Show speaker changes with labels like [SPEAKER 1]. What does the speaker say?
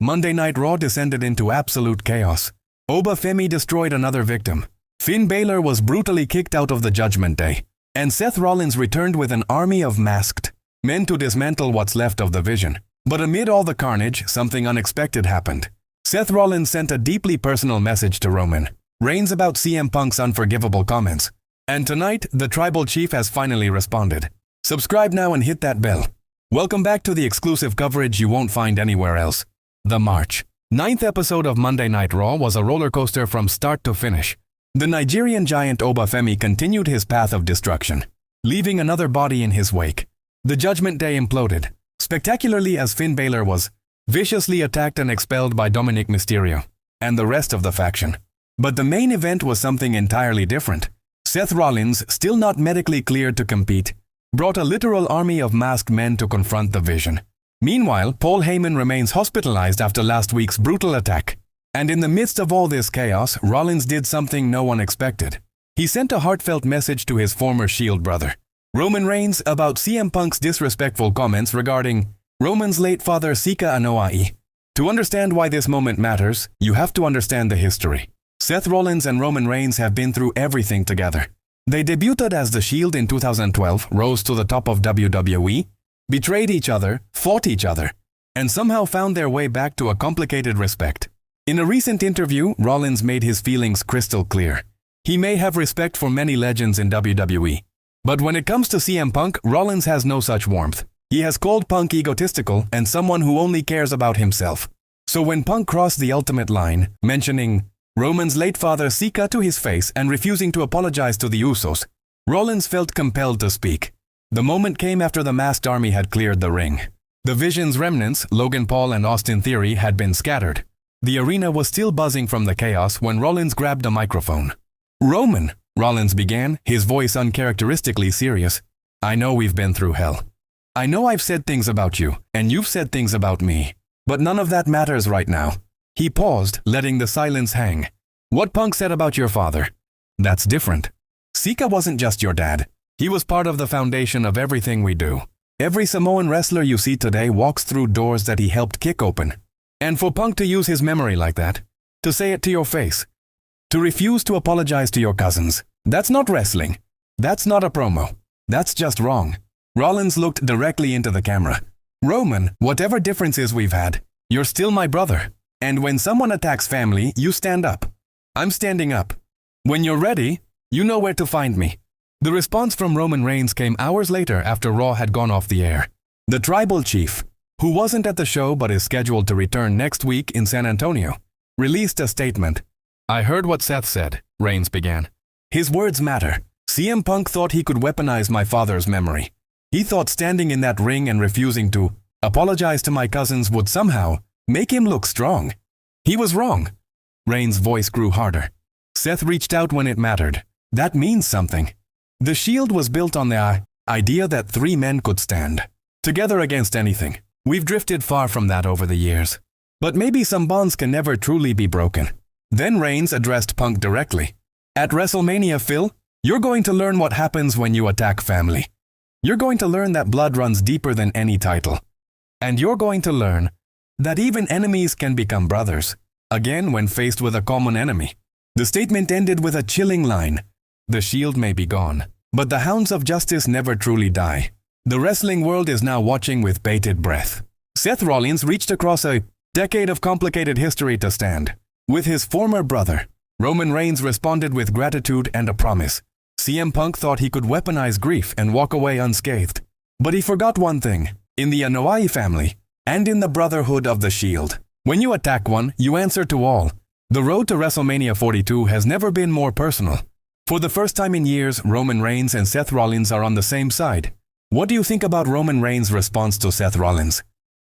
[SPEAKER 1] Monday Night Raw descended into absolute chaos. Femi destroyed another victim. Finn Balor was brutally kicked out of the Judgment Day. And Seth Rollins returned with an army of masked men to dismantle what's left of the Vision. But amid all the carnage, something unexpected happened. Seth Rollins sent a deeply personal message to Roman Reigns about CM Punk's unforgivable comments. And tonight, the Tribal Chief has finally responded. Subscribe now and hit that bell. Welcome back to the exclusive coverage you won't find anywhere else. The March 9th episode of Monday Night Raw was a roller coaster from start to finish. The Nigerian giant Femi continued his path of destruction, leaving another body in his wake. The Judgment Day imploded, spectacularly as Finn Balor was viciously attacked and expelled by Dominic Mysterio and the rest of the faction. But the main event was something entirely different. Seth Rollins, still not medically cleared to compete, brought a literal army of masked men to confront the Vision. Meanwhile, Paul Heyman remains hospitalized after last week's brutal attack. And in the midst of all this chaos, Rollins did something no one expected. He sent a heartfelt message to his former Shield brother, Roman Reigns, about CM Punk's disrespectful comments regarding Roman's late father Sika Anoa'i. To understand why this moment matters, you have to understand the history. Seth Rollins and Roman Reigns have been through everything together. They debuted as the Shield in 2012, rose to the top of WWE, betrayed each other, fought each other, and somehow found their way back to a complicated respect. In a recent interview, Rollins made his feelings crystal clear. He may have respect for many legends in WWE, but when it comes to CM Punk, Rollins has no such warmth. He has called Punk egotistical and someone who only cares about himself. So when Punk crossed the ultimate line, mentioning Roman's late father Sika to his face and refusing to apologize to the Usos, Rollins felt compelled to speak. The moment came after the masked army had cleared the ring. The Vision's remnants, Logan Paul and Austin Theory, had been scattered. The arena was still buzzing from the chaos when Rollins grabbed a microphone. "Roman," Rollins began, his voice uncharacteristically serious. "I know we've been through hell. I know I've said things about you, and you've said things about me. But none of that matters right now." He paused, letting the silence hang. "What Punk said about your father, that's different. Sika wasn't just your dad. He was part of the foundation of everything we do. Every Samoan wrestler you see today walks through doors that he helped kick open. And for Punk to use his memory like that, to say it to your face, to refuse to apologize to your cousins, that's not wrestling. That's not a promo. That's just wrong." Rollins looked directly into the camera. "Roman, whatever differences we've had, you're still my brother. And when someone attacks family, you stand up. I'm standing up. When you're ready, you know where to find me." The response from Roman Reigns came hours later after Raw had gone off the air. The Tribal Chief, who wasn't at the show but is scheduled to return next week in San Antonio, released a statement. "I heard what Seth said," Reigns began. "His words matter. CM Punk thought he could weaponize my father's memory. He thought standing in that ring and refusing to apologize to my cousins would somehow make him look strong. He was wrong." Reigns' voice grew harder. "Seth reached out when it mattered. That means something. The Shield was built on the idea that three men could stand together against anything. We've drifted far from that over the years. But maybe some bonds can never truly be broken." Then Reigns addressed Punk directly. "At WrestleMania, Phil, you're going to learn what happens when you attack family. You're going to learn that blood runs deeper than any title. And you're going to learn that even enemies can become brothers, again when faced with a common enemy." The statement ended with a chilling line. "The Shield may be gone, but the hounds of justice never truly die." The wrestling world is now watching with bated breath. Seth Rollins reached across a decade of complicated history to stand with his former brother. Roman Reigns responded with gratitude and a promise. CM Punk thought he could weaponize grief and walk away unscathed. But he forgot one thing. In the Anoa'i family, and in the Brotherhood of the Shield, when you attack one, you answer to all. The road to WrestleMania 42 has never been more personal. For the first time in years, Roman Reigns and Seth Rollins are on the same side. What do you think about Roman Reigns' response to Seth Rollins?